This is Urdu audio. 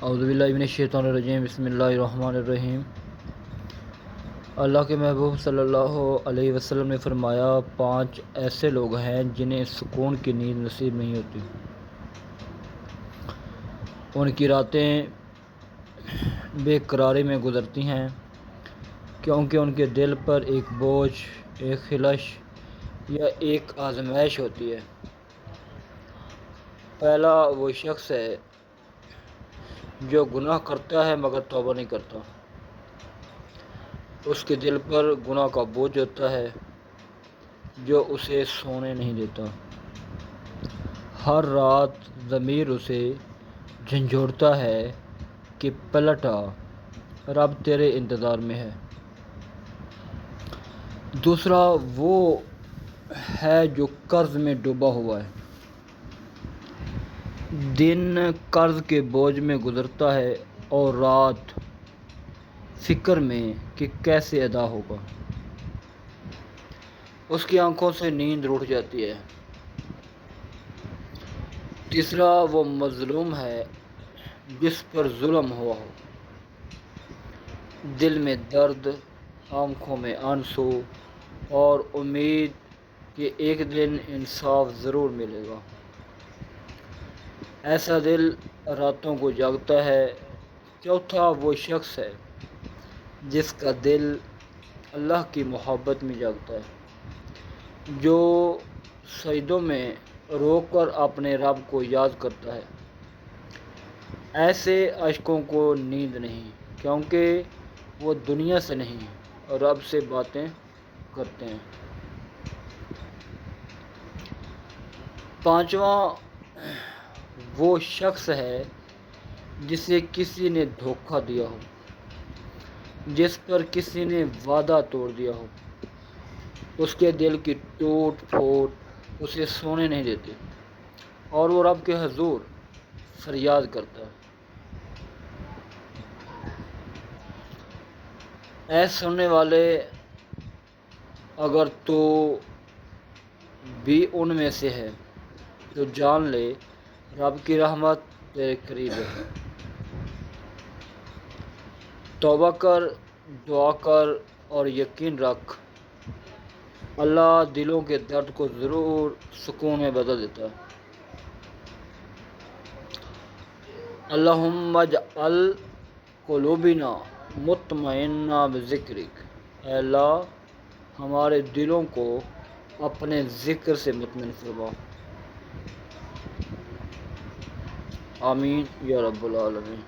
اعوذ باللہ من الشیطان الرجیم، بسم اللہ الرحمن الرحیم۔ اللہ کے محبوب صلی اللہ علیہ وسلم نے فرمایا، 5 ایسے لوگ ہیں جنہیں سکون کی نیند نصیب نہیں ہوتی۔ ان کی راتیں بے قراری میں گزرتی ہیں کیونکہ ان کے دل پر ایک بوجھ، ایک خلش یا ایک آزمائش ہوتی ہے۔ پہلا وہ شخص ہے جو گناہ کرتا ہے مگر توبہ نہیں کرتا۔ اس کے دل پر گناہ کا بوجھ ہوتا ہے جو اسے سونے نہیں دیتا۔ ہر رات ضمیر اسے جھنجھوڑتا ہے کہ پلٹ آ، رب تیرے انتظار میں ہے۔ دوسرا وہ ہے جو قرض میں ڈوبا ہوا ہے۔ دن قرض کے بوجھ میں گزرتا ہے اور رات فکر میں کہ کیسے ادا ہوگا۔ اس کی آنکھوں سے نیند روٹھ جاتی ہے۔ تیسرا وہ مظلوم ہے جس پر ظلم ہوا ہو، دل میں درد، آنکھوں میں آنسو اور امید کہ ایک دن انصاف ضرور ملے گا۔ ایسا دل راتوں کو جاگتا ہے۔ چوتھا وہ شخص ہے جس کا دل اللہ کی محبت میں جاگتا ہے، جو سجدوں میں رو کر اپنے رب کو یاد کرتا ہے۔ ایسے عاشقوں کو نیند نہیں، کیونکہ وہ دنیا سے نہیں رب سے باتیں کرتے ہیں۔ پانچواں وہ شخص ہے جسے کسی نے دھوکہ دیا ہو، جس پر کسی نے وعدہ توڑ دیا ہو۔ اس کے دل کی ٹوٹ پھوٹ اسے سونے نہیں دیتے اور وہ رب کے حضور فریاد کرتا ہے۔ اے سننے والے، اگر تو بھی ان میں سے ہے تو جان لے رب کی رحمت تیرے قریب ہے۔ توبہ کر، دعا کر اور یقین رکھ، اللہ دلوں کے درد کو ضرور سکون میں بدل دیتا ہے۔ اللہم اجعل قلوبنا مطمئنہ بذکرک، اے اللہ ہمارے دلوں کو اپنے ذکر سے مطمئن فرما۔ آمین یا رب العالمین۔